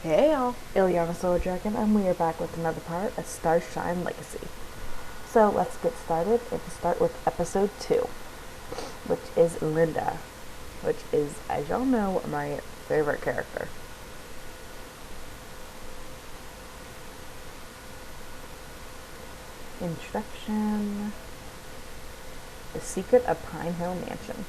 Hey y'all, Ileana Solar Dragon, and we are back with another part of Starshine Legacy. So let's get started and start with episode 2, which is Linda, which is, as y'all know, my favorite character. Introduction. The Secret of Pine Hill Mansion.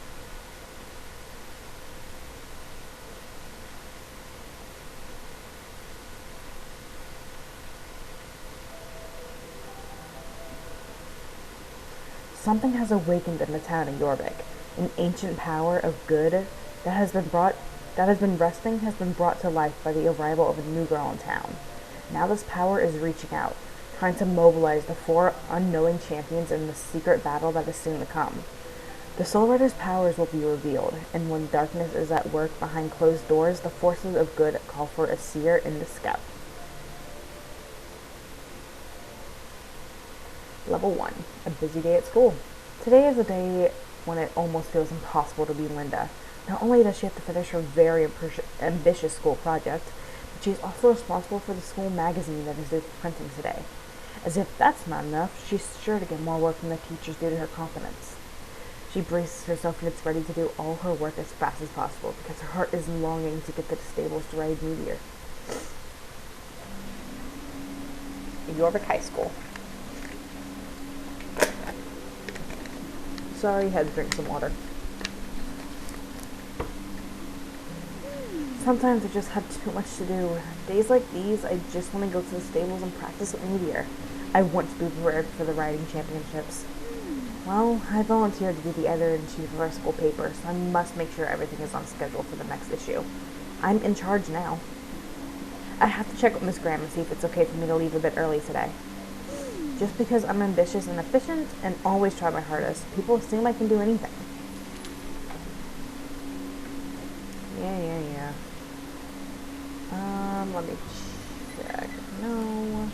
Something has awakened in the town of Jorvik. An ancient power of good that has been resting has been brought to life by the arrival of a new girl in town. Now this power is reaching out, trying to mobilize the 4 unknowing champions in the secret battle that is soon to come. The Soul Rider's powers will be revealed, and when darkness is at work behind closed doors, the forces of good call for a seer and a scout. Level 1. A busy day at school. Today is a day when it almost feels impossible to be Linda. Not only does she have to finish her very ambitious school project, but she is also responsible for the school magazine that is due for printing today. As if that's not enough, she's sure to get more work from the teachers due to her confidence. She braces herself and gets ready to do all her work as fast as possible because her heart is longing to get to the stables to ride Meteor. Jorvik High School. Sorry, had to drink some water. Sometimes I just have too much to do. Days like these, I just want to go to the stables and practice with Meteor. I want to be prepared for the riding championships. Well, I volunteered to be the editor-in-chief of our school paper, so I must make sure everything is on schedule for the next issue. I'm in charge now. I have to check with Miss Graham and see if it's okay for me to leave a bit early today. Just because I'm ambitious and efficient and always try my hardest, people assume I can do anything. Yeah. Let me check. No.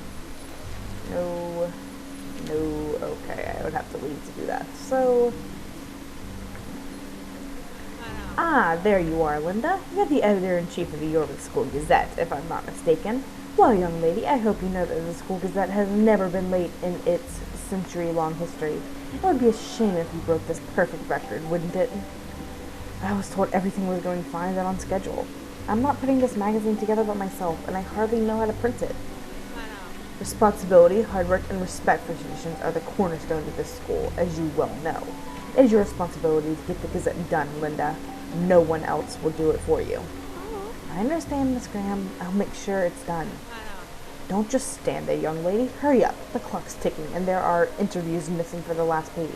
Okay, I would have to leave to do that. So... there you are, Linda. You're the editor-in-chief of the Jorvik School Gazette, if I'm not mistaken. Well, young lady, I hope you know that the School Gazette has never been late in its century-long history. It would be a shame if you broke this perfect record, wouldn't it? I was told everything was going fine and on schedule. I'm not putting this magazine together by myself, and I hardly know how to print it. Responsibility, hard work, and respect for traditions are the cornerstones of this school, as you well know. It is your responsibility to get the Gazette done, Linda. No one else will do it for you. I understand, Miss Graham. I'll make sure it's done. Don't just stand there, young lady. Hurry up. The clock's ticking, and there are interviews missing for the last page.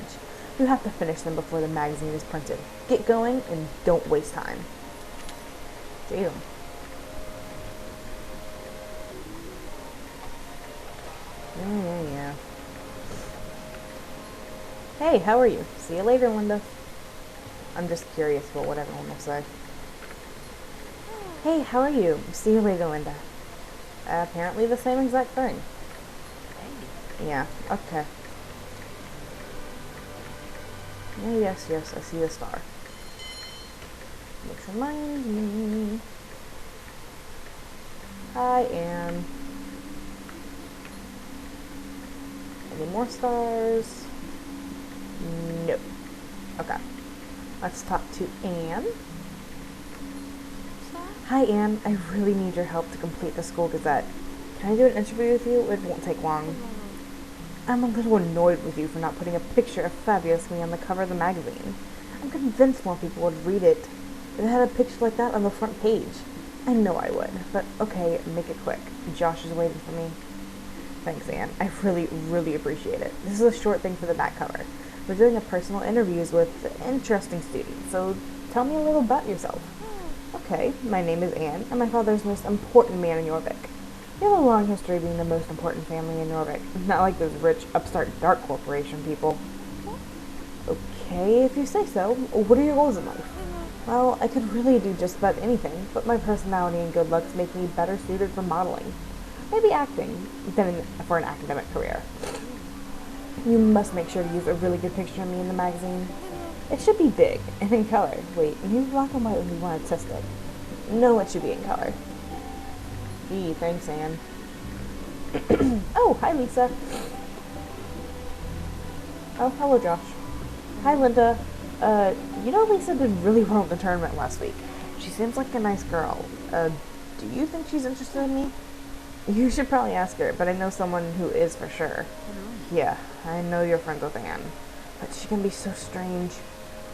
You have to finish them before the magazine is printed. Get going, and don't waste time. Damn. Yeah. Hey, how are you? See you later, Linda. I'm just curious about what everyone will say. Hey, how are you? See you later, Linda. Apparently the same exact thing. Yeah, okay. Yes, I see the star. Which reminds me. Hi, Anne. Any more stars? Nope. Okay. Let's talk to Anne. Hi, Anne. I really need your help to complete the School Gazette. Can I do an interview with you? It won't take long. I'm a little annoyed with you for not putting a picture of Fabulous Me on the cover of the magazine. I'm convinced more people would read it if it had a picture like that on the front page. I know I would, but okay, make it quick. Josh is waiting for me. Thanks, Anne. I really appreciate it. This is a short thing for the back cover. We're doing a personal interviews with interesting students, so tell me a little about yourself. Okay, my name is Anne, and my father is the most important man in Jorvik. We have a long history of being the most important family in Jorvik, not like those rich, upstart dark corporation people. Okay, if you say so. What are your goals in life? Well, I could really do just about anything, but my personality and good looks make me better suited for modeling. Maybe acting, than for an academic career. You must make sure to use a really good picture of me in the magazine. It should be big and in color. Wait, maybe black and white would be more artistic. No, it should be in color. Gee, thanks, Anne. Oh, hi, Lisa. Oh, hello, Josh. Hi, Linda. Lisa did really well in the tournament last week. She seems like a nice girl. Do you think she's interested in me? You should probably ask her, but I know someone who is for sure. Yeah, I know you're friends with Anne, but she can be so strange.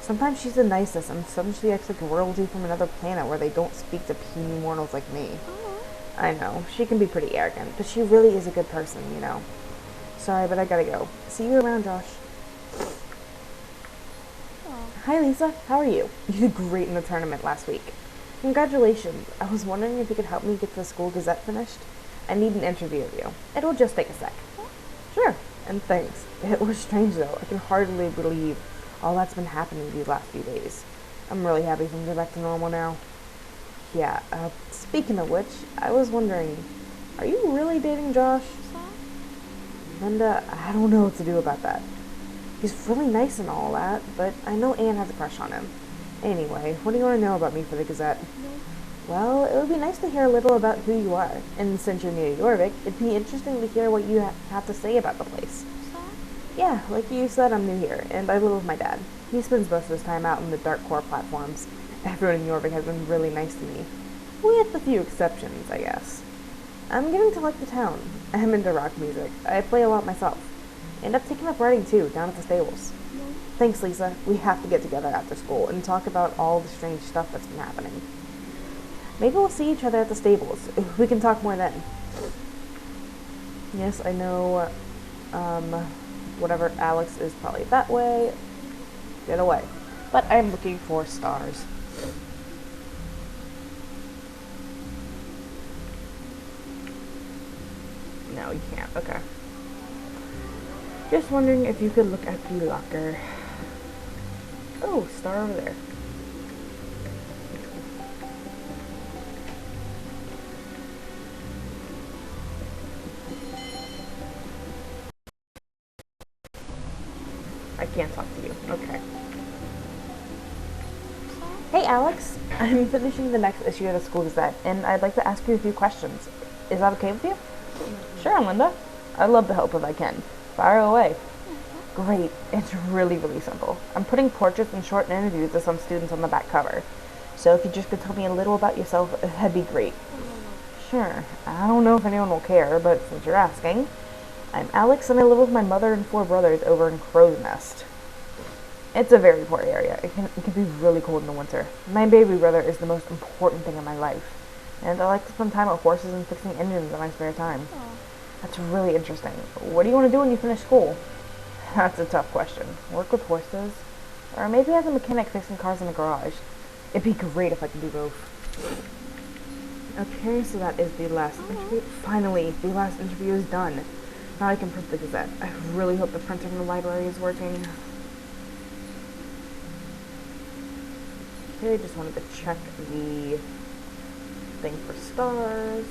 Sometimes she's the nicest, and sometimes she acts like royalty from another planet where they don't speak to puny mortals like me. I know, she can be pretty arrogant, but she really is a good person, you know. Sorry, but I gotta go. See you around, Josh. Hi, Lisa. How are you? You did great in the tournament last week. Congratulations. I was wondering if you could help me get the school gazette finished. I need an interview of you. It'll just take a sec. Sure, and thanks. It was strange, though. I can hardly believe all that's been happening these last few days. I'm really happy things are back to normal now. Yeah, speaking of which, I was wondering, are you really dating Josh? Linda, I don't know what to do about that. He's really nice and all that, but I know Anne has a crush on him. Anyway, what do you want to know about me for the Gazette? Well, it would be nice to hear a little about who you are, and since you're new to Jorvik, it'd be interesting to hear what you have to say about the place. Yeah, like you said, I'm new here, and I live with my dad. He spends most of his time out in the dark core platforms. Everyone in Jorvik has been really nice to me. With a few exceptions, I guess. I'm getting to like the town. I'm into rock music. I play a lot myself. End up taking up writing too, down at the stables. Thanks, Lisa. We have to get together after school and talk about all the strange stuff that's been happening. Maybe we'll see each other at the stables. We can talk more then. Yes, I know, whatever Alex is probably that way. Get away. But I'm looking for stars. No, you can't. Okay. Just wondering if you could look at the locker. Oh, star over there. I can't talk to you. Okay. Hey, Alex. I'm finishing the next issue of the School Gazette, and I'd like to ask you a few questions. Is that okay with you? Sure, Linda. I'd love to help if I can. Fire away. Great. It's really, really simple. I'm putting portraits and short interviews of some students on the back cover. So if you just could tell me a little about yourself, that'd be great. Sure. I don't know if anyone will care, but since you're asking, I'm Alex and I live with my mother and 4 brothers over in Crow's Nest. It's a very poor area. It can be really cold in the winter. My baby brother is the most important thing in my life. And I like to spend time with horses and fixing engines in my spare time. That's really interesting. What do you want to do when you finish school? That's a tough question. Work with horses? Or maybe as a mechanic fixing cars in a garage. It'd be great if I could do both. Okay, so that is the last interview. Finally, the last interview is done. Now I can print the Gazette. I really hope the printer in the library is working. Okay, just wanted to check the thing for stars.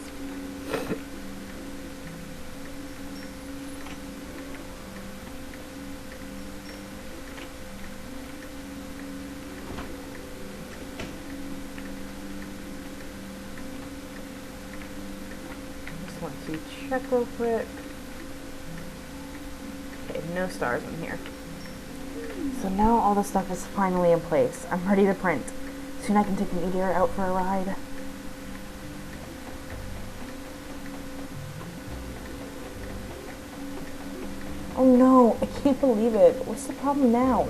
Just want to check real quick. Okay, no stars in here. So now all the stuff is finally in place. I'm ready to print. Soon I can take the meteor out for a ride. Oh no, I can't believe it. What's the problem now?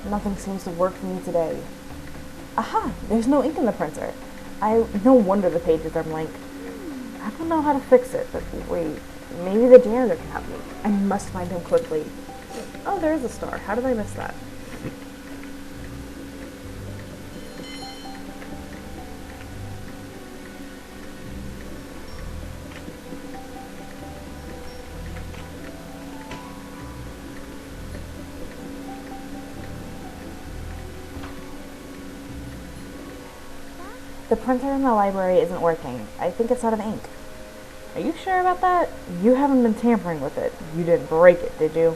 Nothing seems to work for me today. Aha, there's no ink in the printer. No wonder the pages are blank. I don't know how to fix it, but wait, maybe the janitor can help me. I must find him quickly. Oh, there's a star. How did I miss that? The printer in the library isn't working. I think it's out of ink. Are you sure about that? You haven't been tampering with it. You didn't break it, did you?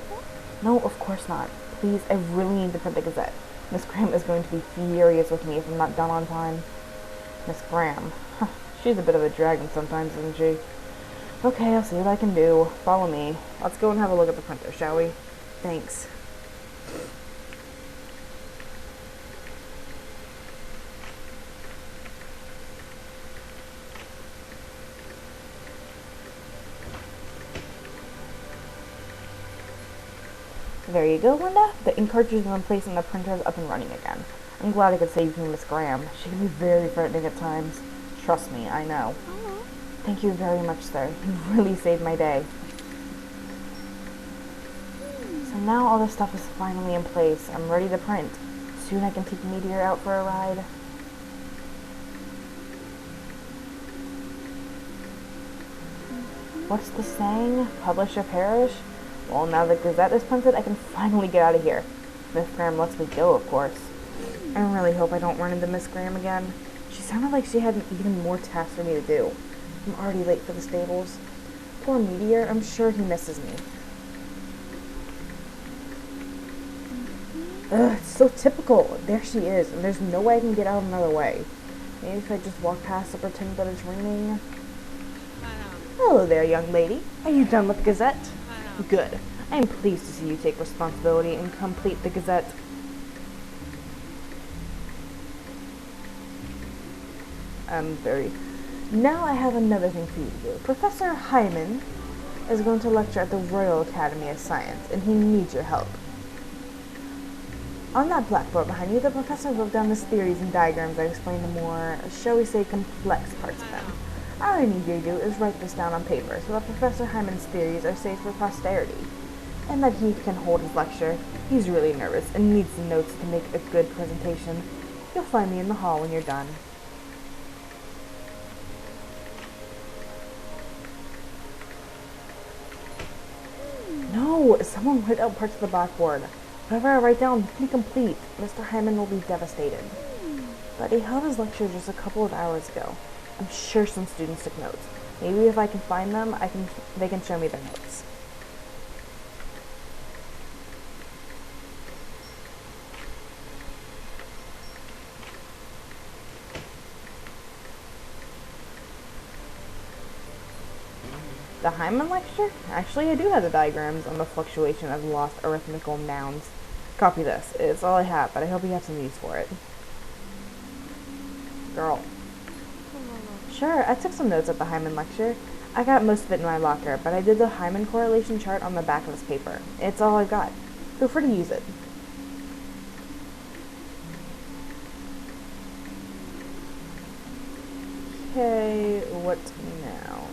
No, of course not. Please, I really need to print the Gazette. Miss Graham is going to be furious with me if I'm not done on time. Miss Graham. Huh. She's a bit of a dragon sometimes, isn't she? Okay, I'll see what I can do. Follow me. Let's go and have a look at the printer, shall we? Thanks. There you go, Linda. The ink cartridge is in place and the printer is up and running again. I'm glad I could save you, Miss Graham. She can be very frightening at times. Trust me, I know. Thank you very much, sir. You really saved my day. So now all this stuff is finally in place. I'm ready to print. Soon I can take Meteor out for a ride. What's the saying? Publish or perish? Well, now the Gazette is printed, I can finally get out of here. Miss Graham lets me go, of course. I really hope I don't run into Miss Graham again. She sounded like she had even more tasks for me to do. I'm already late for the stables. Poor Meteor, I'm sure he misses me. Ugh, it's so typical. There she is, and there's no way I can get out another way. Maybe if I just walk past and pretend that it's raining. Hello there, young lady. Are you done with the Gazette? Good. I am pleased to see you take responsibility and complete the Gazette. Now I have another thing for you to do. Professor Hyman is going to lecture at the Royal Academy of Science, and he needs your help. On that blackboard behind you, the professor wrote down his theories and diagrams that explain the more, shall we say, complex parts of them. All I need you to do is write this down on paper so that Professor Hyman's theories are safe for posterity, and that he can hold his lecture. He's really nervous and needs some notes to make a good presentation. You'll find me in the hall when you're done. No, someone write out parts of the blackboard. Whatever I write down, be complete. Mr. Hyman will be devastated. But he held his lecture just a couple of hours ago. I'm sure some students took notes. Maybe if I can find them, they can show me their notes. The Hyman lecture? Actually, I do have the diagrams on the fluctuation of lost arithmetical nouns. Copy this. It's all I have, but I hope you have some use for it. Girl. Sure, I took some notes at the Hyman lecture. I got most of it in my locker, but I did the Hyman correlation chart on the back of this paper. It's all I've got. Feel free to use it. Okay, what now?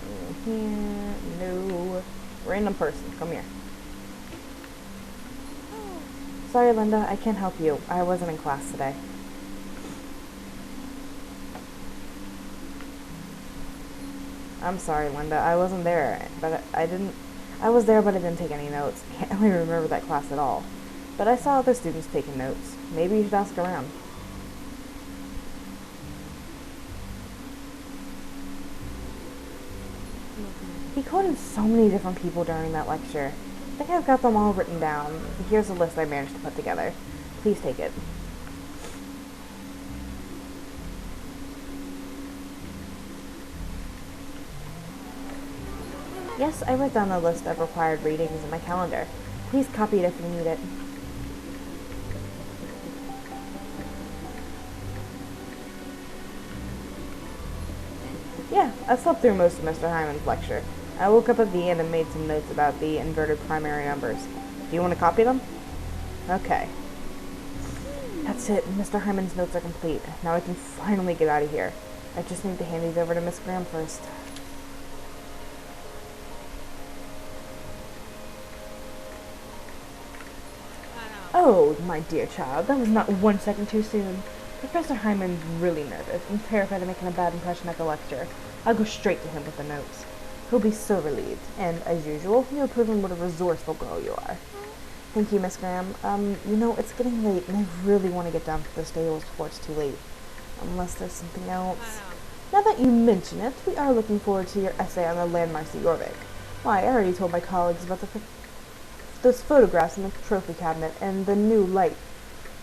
Here, no. Random person, come here. Sorry, Linda, I can't help you. I wasn't in class today. I'm sorry, Linda. I wasn't there, but I was there, but I didn't take any notes. Can't really remember that class at all. But I saw other students taking notes. Maybe you should ask around. He quoted so many different people during that lecture. I think I've got them all written down. Here's a list I managed to put together. Please take it. Yes, I wrote down a list of required readings in my calendar. Please copy it if you need it. Yeah, I slept through most of Mr. Hyman's lecture. I woke up at the end and made some notes about the inverted primary numbers. Do you want to copy them? Okay. That's it. Mr. Hyman's notes are complete. Now I can finally get out of here. I just need to hand these over to Miss Graham first. Oh, my dear child, that was not 1 second too soon. Professor Hyman's really nervous and terrified of making a bad impression at the lecture. I'll go straight to him with the notes. He'll be so relieved, and, as usual, you'll prove him what a resourceful girl you are. Thank you, Miss Graham. You know, it's getting late, and I really want to get down to the stables before it's too late. Unless there's something else. Now that you mention it, we are looking forward to your essay on the landmarks of Jorvik. Why, I already told my colleagues about those photographs in the trophy cabinet and the new light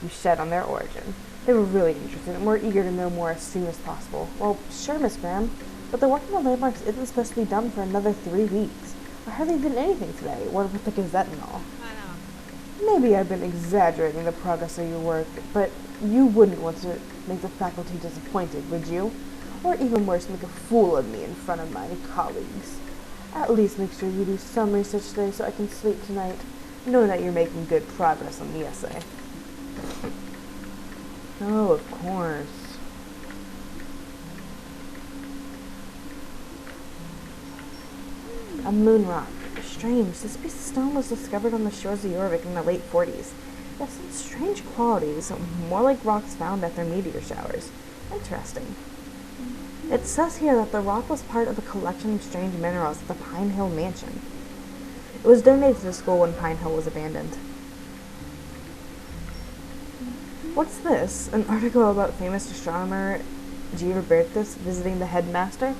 you shed on their origin. They were really interested and were eager to know more as soon as possible. Well, sure, Miss Graham. But the work on the landmarks isn't supposed to be done for another 3 weeks. I hardly did anything today, what with the Gazette and all. Maybe I've been exaggerating the progress of your work, but you wouldn't want to make the faculty disappointed, would you? Or even worse, make a fool of me in front of my colleagues. At least make sure you do some research today so I can sleep tonight, knowing that you're making good progress on the essay. Oh, of course. A moon rock. Strange. This piece of stone was discovered on the shores of Jorvik in the late 40s. It has some strange qualities, more like rocks found after meteor showers. Interesting. It says here that the rock was part of a collection of strange minerals at the Pine Hill Mansion. It was donated to the school when Pine Hill was abandoned. What's this? An article about famous astronomer G. Robertus visiting the headmaster?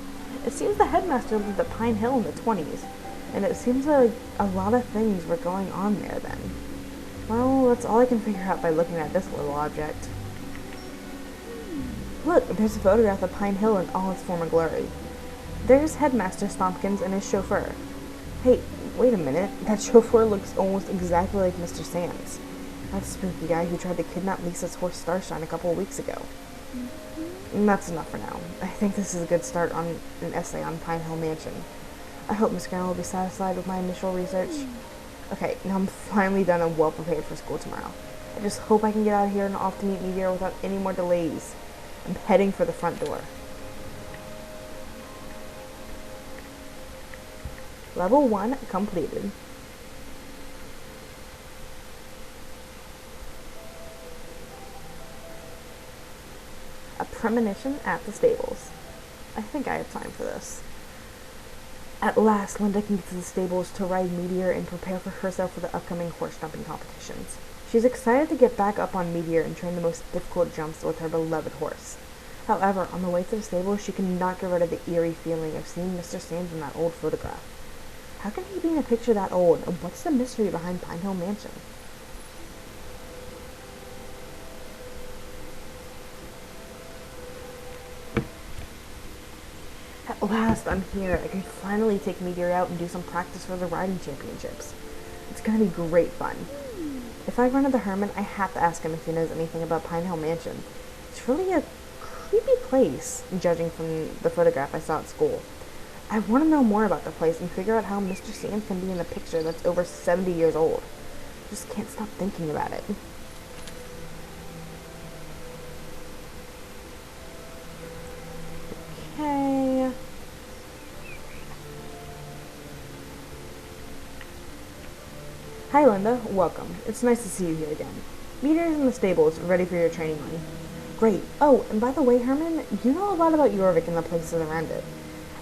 It seems the headmaster lived at Pine Hill in the 20s, and it seems like a lot of things were going on there then. Well, that's all I can figure out by looking at this little object. Look, there's a photograph of Pine Hill in all its former glory. There's Headmaster Stompkins and his chauffeur. Hey, wait a minute, that chauffeur looks almost exactly like Mr. Sands. That spooky guy who tried to kidnap Lisa's horse Starshine a couple of weeks ago. And that's enough for now. I think this is a good start on an essay on Pine Hill Mansion. I hope Miss Graham will be satisfied with my initial research. Okay, now I'm finally done and well prepared for school tomorrow. I just hope I can get out of here and off to meet Meteor without any more delays. I'm heading for the front door. Level 1 completed. A premonition at the stables. I think I have time for this. At last, Linda can get to the stables to ride Meteor and prepare for herself for the upcoming horse jumping competitions. She's excited to get back up on Meteor and train the most difficult jumps with her beloved horse. However, on the way to the stable, she cannot get rid of the eerie feeling of seeing Mr. Sands in that old photograph. How can he be in a picture that old, and what's the mystery behind Pine Hill Mansion? At last, I'm here. I can finally take Meteor out and do some practice for the riding championships. It's gonna be great fun. If I run into Herman, I have to ask him if he knows anything about Pine Hill Mansion. It's really a creepy place, judging from the photograph I saw at school. I want to know more about the place and figure out how Mr. Sands can be in a picture that's over 70 years old. Just can't stop thinking about it. Okay. Hi Linda, welcome. It's nice to see you here again. Meteor's in the stables, ready for your training run. Great. Oh, and by the way, Herman, you know a lot about Jorvik and the places around it.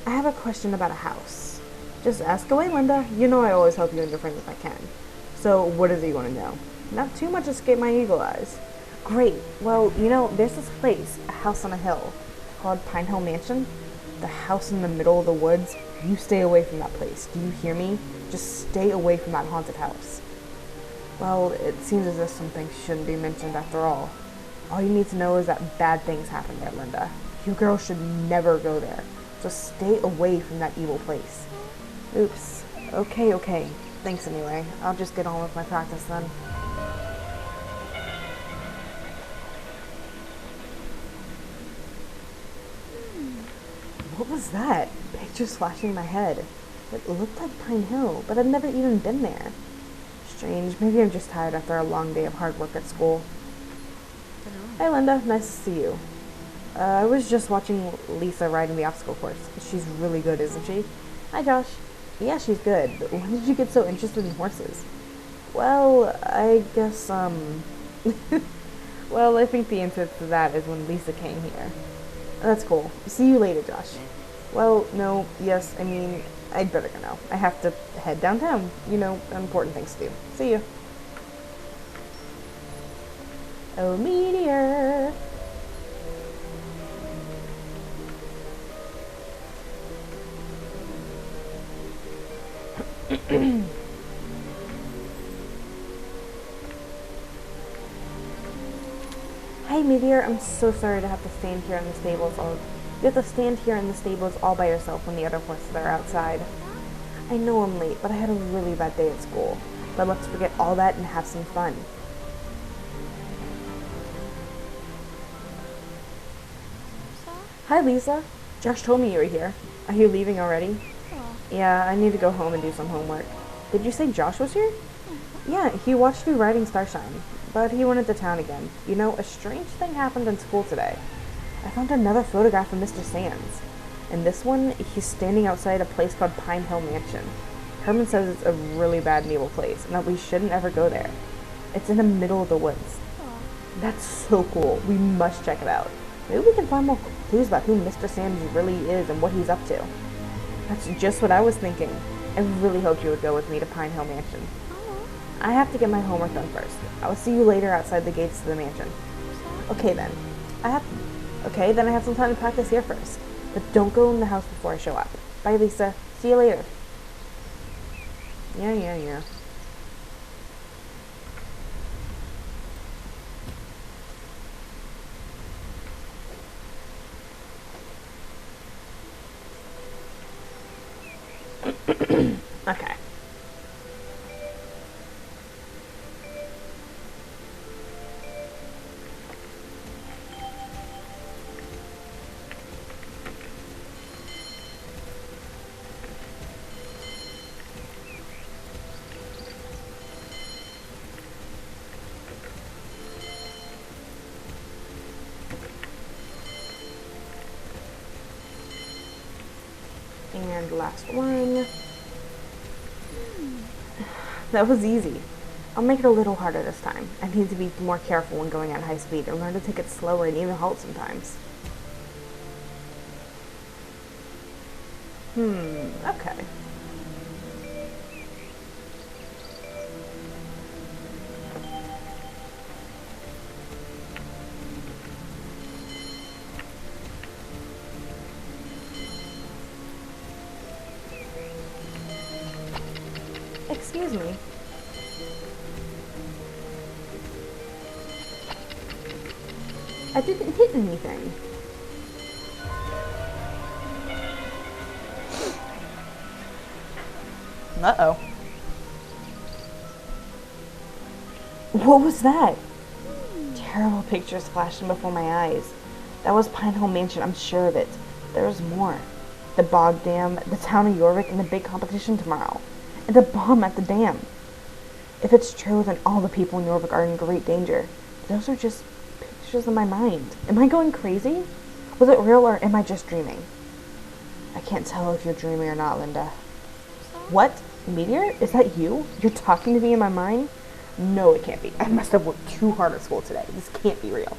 I have a question about a house. Just ask away, Linda. You know I always help you and your friends if I can. So, what is it you want to know? Not too much escape my eagle eyes. Great. Well, you know, there's this place, a house on a hill, called Pine Hill Mansion. The house in the middle of the woods. You stay away from that place. Do you hear me? Just stay away from that haunted house. Well, it seems as if some things shouldn't be mentioned after all. All you need to know is that bad things happen there, Linda. You girls should never go there. Just stay away from that evil place. Oops. Okay. Thanks anyway. I'll just get on with my practice then. What was that? Pictures flashing in my head. It looked like Pine Hill, but I've never even been there. Strange. Maybe I'm just tired after a long day of hard work at school. Hey Linda, nice to see you. I was just watching Lisa ride in the obstacle course. She's really good, isn't she? Hi Josh. Yeah, she's good. But when did you get so interested in horses? Well, I guess, well, I think the answer to that is when Lisa came here. That's cool. See you later, Josh. Well, no, yes, I mean, I'd better go now. I have to head downtown. You know, important things to do. See you. Oh, Meteor! Hey, Meteor, I'm so sorry to have to stand here in the stables all You have to stand here in the stables all by yourself when the other horses are outside. I know I'm late, but I had a really bad day at school. But let's forget all that and have some fun. Hi, Lisa. Josh told me you were here. Are you leaving already? Yeah, I need to go home and do some homework. Did you say Josh was here? Yeah, he watched you riding Starshine, but he went into town again. You know, a strange thing happened in school today. I found another photograph of Mr. Sands. In this one, he's standing outside a place called Pine Hill Mansion. Herman says it's a really bad and evil place, and that we shouldn't ever go there. It's in the middle of the woods. That's so cool. We must check it out. Maybe we can find more clues about who Mr. Sands really is and what he's up to. That's just what I was thinking. I really hoped you would go with me to Pine Hill Mansion. I have to get my homework done first. I will see you later outside the gates of the mansion. Okay then. I have some time to practice here first. But don't go in the house before I show up. Bye, Lisa. See you later. Yeah. Okay. And last one. That was easy. I'll make it a little harder this time. I need to be more careful when going at high speed and learn to take it slower and even halt sometimes. Okay. Excuse me. I didn't hit anything. Uh-oh. What was that? Terrible pictures flashing before my eyes. That was Pine Hill Mansion, I'm sure of it. There was more. The bog dam, the town of Yorvik, and the big competition tomorrow. And the bomb at the dam. If it's true, then all the people in Yorvik are in great danger. Those are just pictures in my mind. Am I going crazy? Was it real or am I just dreaming? I can't tell if you're dreaming or not, Linda. What? Meteor? Is that you? You're talking to me in my mind? No, it can't be. I must have worked too hard at school today. This can't be real.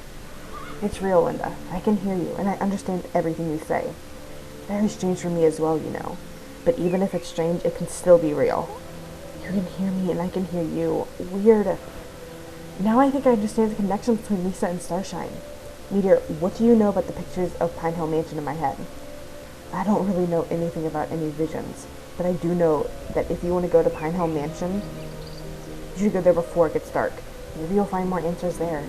It's real, Linda. I can hear you, and I understand everything you say. Very strange for me as well, you know. But even if it's strange, it can still be real. You can hear me, and I can hear you. Weird. Now I think I understand the connection between Lisa and Starshine. Meteor, what do you know about the pictures of Pine Hill Mansion in my head? I don't really know anything about any visions, but I do know that if you want to go to Pine Hill Mansion, you should go there before it gets dark. Maybe you'll find more answers there.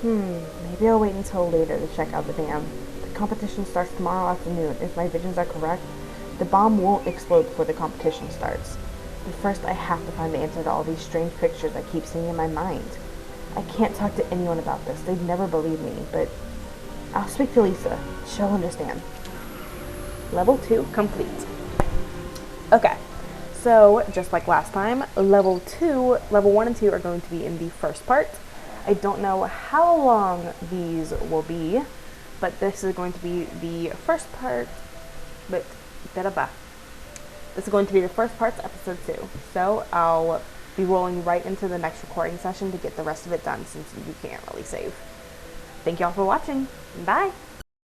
Maybe I'll wait until later to check out the dam. The competition starts tomorrow afternoon. If my visions are correct, the bomb won't explode before the competition starts. But first I have to find the answer to all these strange pictures I keep seeing in my mind. I can't talk to anyone about this. They'd never believe me, but I'll speak to Lisa. She'll understand. Level 2 complete. Okay, so just like last time, level 1 and 2 are going to be in the first part. I don't know how long these will be, but this is going to be the first part, this is going to be the first part to episode 2. So I'll be rolling right into the next recording session to get the rest of it done since you can't really save. Thank y'all for watching. Bye!